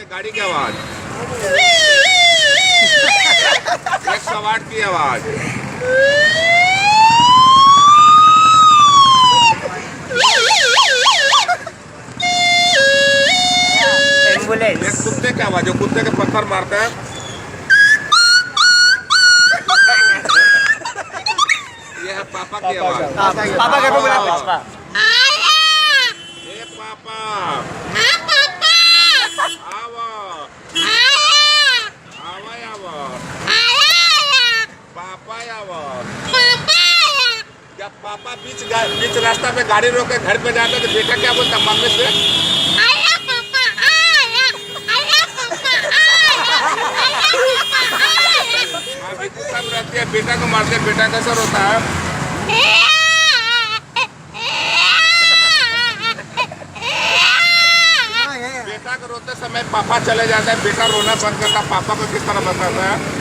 के गाड़ी की आवाज, 108 की आवाज, एम्बुलेंस। एक कुत्ते की आवाज, जो कुत्ते के पत्थर मारते हैं। ये है पापा की आवाज। पापा का बोला पापा। ए पापा आवा आवा आवा पापा आवा। जब पापा बीच रास्ता पे गाड़ी रोक के घर पे जाता तो बेटा क्या बोलता मम्मी से? हाँ बेटी सब रहती है, बेटा को मारते हैं, बेटा कैसा रोता है? बेटा को रोते समय पापा चले जाते हैं, बेटा रोना बंद करता, पापा को किस तरह बताता है?